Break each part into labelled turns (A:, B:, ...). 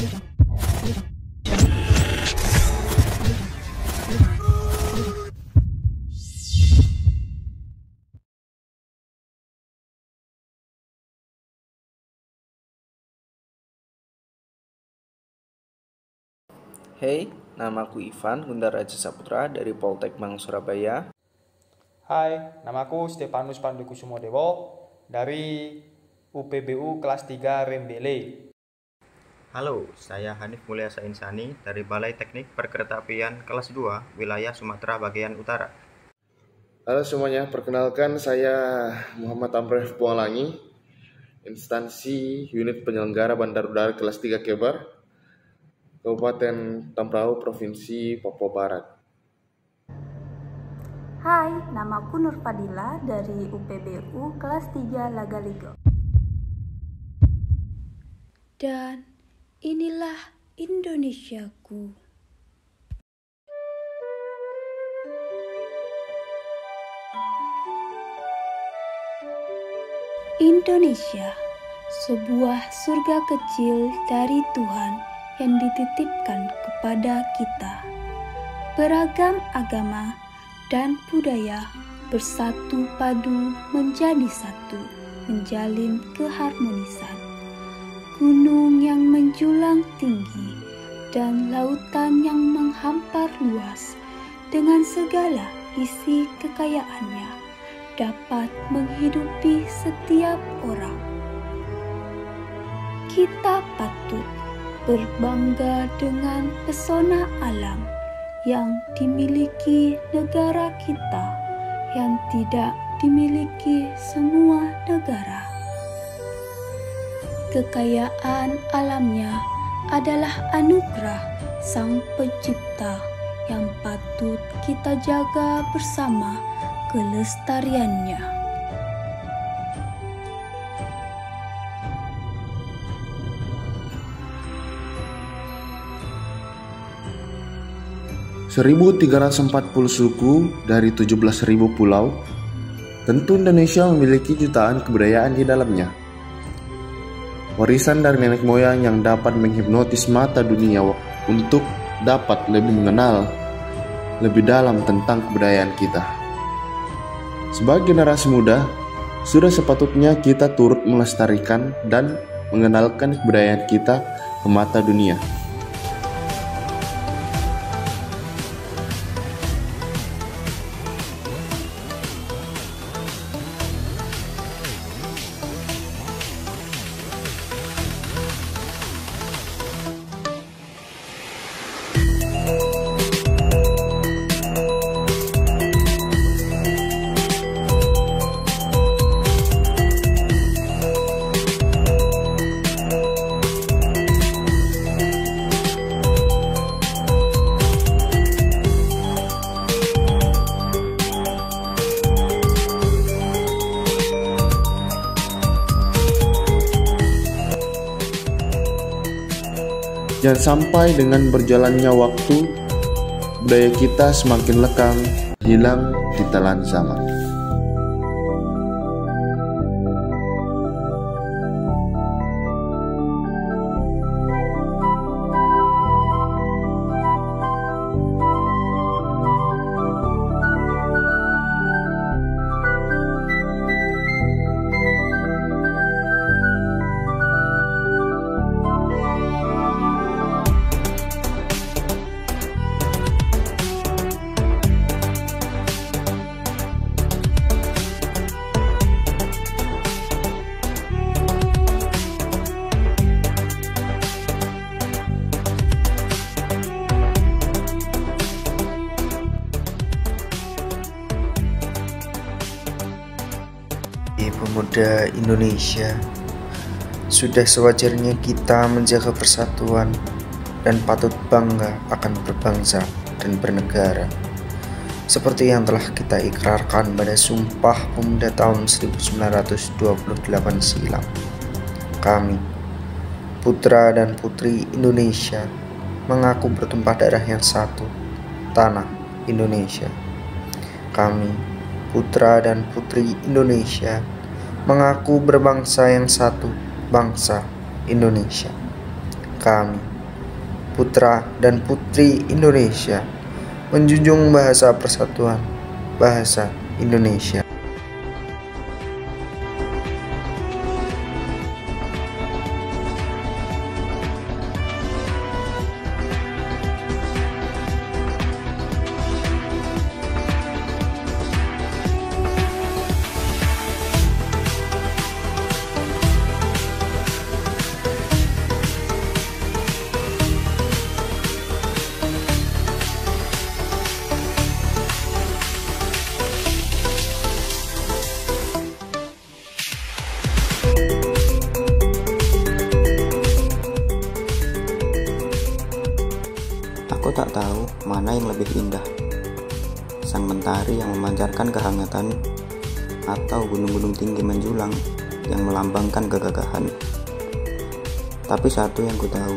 A: Hey, namaku Ivan Gundar Raja Saputra dari Poltek Bank Surabaya.
B: Hai, namaku Stefanus Pandukusumodewo dari UPBU kelas 3 Rembele.
C: Halo, saya Hanif Mulyasa Insani dari Balai Teknik Perkeretaapian kelas 2 Wilayah Sumatera Bagian Utara.
D: Halo semuanya, perkenalkan saya Muhammad Amref Pualangi, instansi unit penyelenggara Bandar Udara kelas 3 Kebar, Kabupaten Tambrau, Provinsi Papua Barat.
E: Hai, namaku Nur Fadila dari UPBU kelas 3 Lagaligo.
F: Dan inilah Indonesiaku. Indonesia, sebuah surga kecil dari Tuhan yang dititipkan kepada kita. Beragam agama dan budaya bersatu padu menjadi satu, menjalin keharmonisan. Gunung yang menjulang tinggi dan lautan yang menghampar luas dengan segala isi kekayaannya dapat menghidupi setiap orang. Kita patut berbangga dengan pesona alam yang dimiliki negara kita yang tidak dimiliki semua negara. Kekayaan alamnya adalah anugerah Sang Pencipta yang patut kita jaga bersama kelestariannya.
D: 1.340 suku dari 17.000 pulau, tentu Indonesia memiliki jutaan kebudayaan di dalamnya. Warisan dari nenek moyang yang dapat menghipnotis mata dunia untuk dapat lebih mengenal lebih dalam tentang kebudayaan kita. Sebagai generasi muda, sudah sepatutnya kita turut melestarikan dan mengenalkan kebudayaan kita ke mata dunia. Jangan sampai dengan berjalannya waktu, budaya kita semakin lekang, hilang di telan zaman.
A: Pemuda Indonesia, sudah sewajarnya kita menjaga persatuan dan patut bangga akan berbangsa dan bernegara, seperti yang telah kita ikrarkan pada Sumpah Pemuda tahun 1928 silam. Kami, putra dan putri Indonesia, mengaku bertumpah darah yang satu, tanah Indonesia. Kami, putra dan putri Indonesia, mengaku berbangsa yang satu, bangsa Indonesia. Kami, putra dan putri Indonesia, menjunjung bahasa persatuan, bahasa Indonesia.
C: Aku tak tahu mana yang lebih indah, sang mentari yang memancarkan kehangatan atau gunung-gunung tinggi menjulang yang melambangkan kegagahan. Tapi satu yang ku tahu,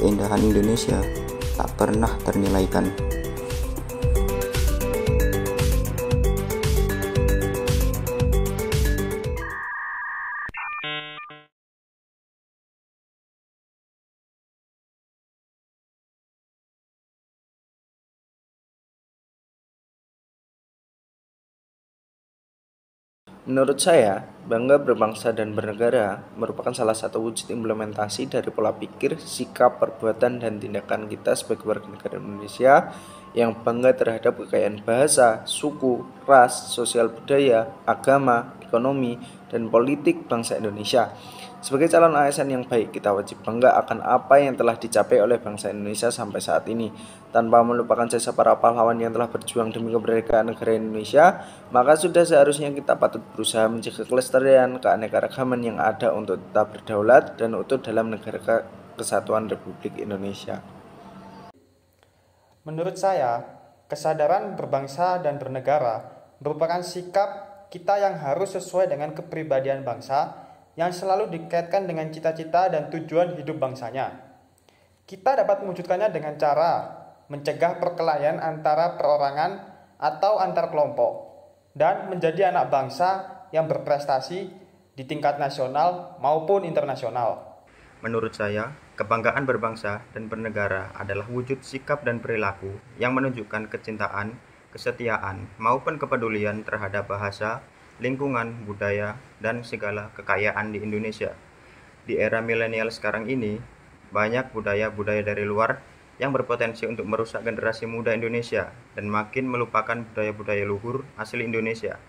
C: keindahan Indonesia tak pernah ternilaikan.
A: Menurut saya, bangga berbangsa dan bernegara merupakan salah satu wujud implementasi dari pola pikir, sikap, perbuatan, dan tindakan kita sebagai warga negara Indonesia yang bangga terhadap kekayaan bahasa, suku, ras, sosial budaya, agama, ekonomi, dan politik bangsa Indonesia. Sebagai calon ASN yang baik, kita wajib bangga akan apa yang telah dicapai oleh bangsa Indonesia sampai saat ini. Tanpa melupakan jasa para pahlawan yang telah berjuang demi kemerdekaan negara Indonesia, maka sudah seharusnya kita patut berusaha menjaga kelestarian keanekaragaman yang ada untuk tetap berdaulat dan utuh dalam negara kesatuan Republik Indonesia.
B: Menurut saya, kesadaran berbangsa dan bernegara merupakan sikap kita yang harus sesuai dengan kepribadian bangsa yang selalu dikaitkan dengan cita-cita dan tujuan hidup bangsanya. Kita dapat mewujudkannya dengan cara mencegah perkelahian antara perorangan atau antar kelompok dan menjadi anak bangsa yang berprestasi di tingkat nasional maupun internasional.
C: Menurut saya, kebanggaan berbangsa dan bernegara adalah wujud sikap dan perilaku yang menunjukkan kecintaan, kesetiaan, maupun kepedulian terhadap bahasa, lingkungan, budaya, dan segala kekayaan di Indonesia. Di era milenial sekarang ini, banyak budaya-budaya dari luar yang berpotensi untuk merusak generasi muda Indonesia dan makin melupakan budaya-budaya luhur asli Indonesia.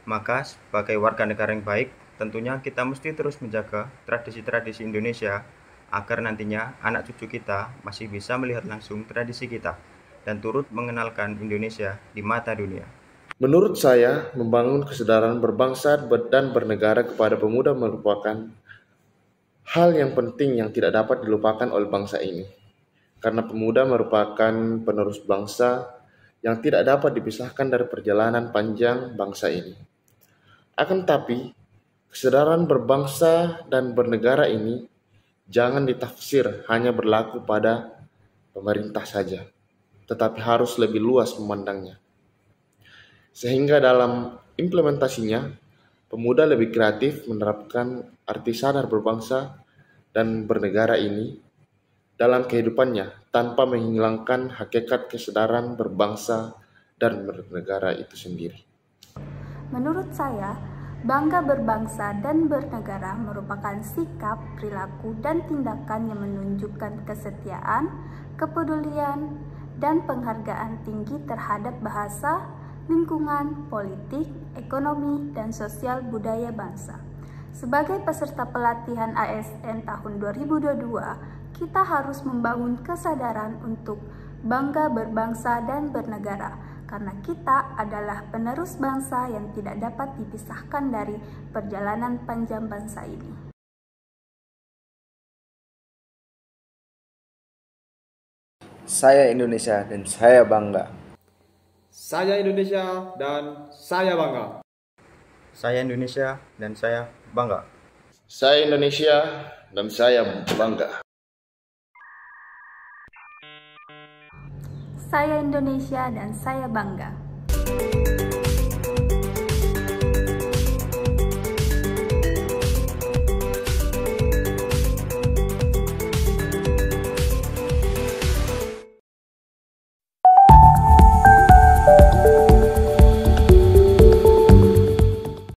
C: Maka, sebagai warga negara yang baik, tentunya kita mesti terus menjaga tradisi-tradisi Indonesia agar nantinya anak cucu kita masih bisa melihat langsung tradisi kita dan turut mengenalkan Indonesia di mata dunia.
D: Menurut saya, membangun kesadaran berbangsa dan bernegara kepada pemuda merupakan hal yang penting yang tidak dapat dilupakan oleh bangsa ini. Karena pemuda merupakan penerus bangsa yang tidak dapat dipisahkan dari perjalanan panjang bangsa ini. Akan tetapi, kesadaran berbangsa dan bernegara ini jangan ditafsir hanya berlaku pada pemerintah saja, tetapi harus lebih luas memandangnya. Sehingga dalam implementasinya, pemuda lebih kreatif menerapkan arti sadar berbangsa dan bernegara ini dalam kehidupannya tanpa menghilangkan hakikat kesadaran berbangsa dan bernegara itu sendiri.
E: Menurut saya, bangga berbangsa dan bernegara merupakan sikap, perilaku, dan tindakan yang menunjukkan kesetiaan, kepedulian, dan penghargaan tinggi terhadap bahasa, lingkungan, politik, ekonomi, dan sosial budaya bangsa. Sebagai peserta pelatihan ASN tahun 2022, kita harus membangun kesadaran untuk bangga berbangsa dan bernegara, karena kita adalah penerus bangsa yang tidak dapat dipisahkan dari perjalanan panjang bangsa ini.
A: Saya Indonesia dan saya bangga.
B: Saya Indonesia dan saya bangga.
C: Saya Indonesia dan saya bangga.
D: Saya Indonesia dan saya bangga.
E: Saya Indonesia dan saya bangga.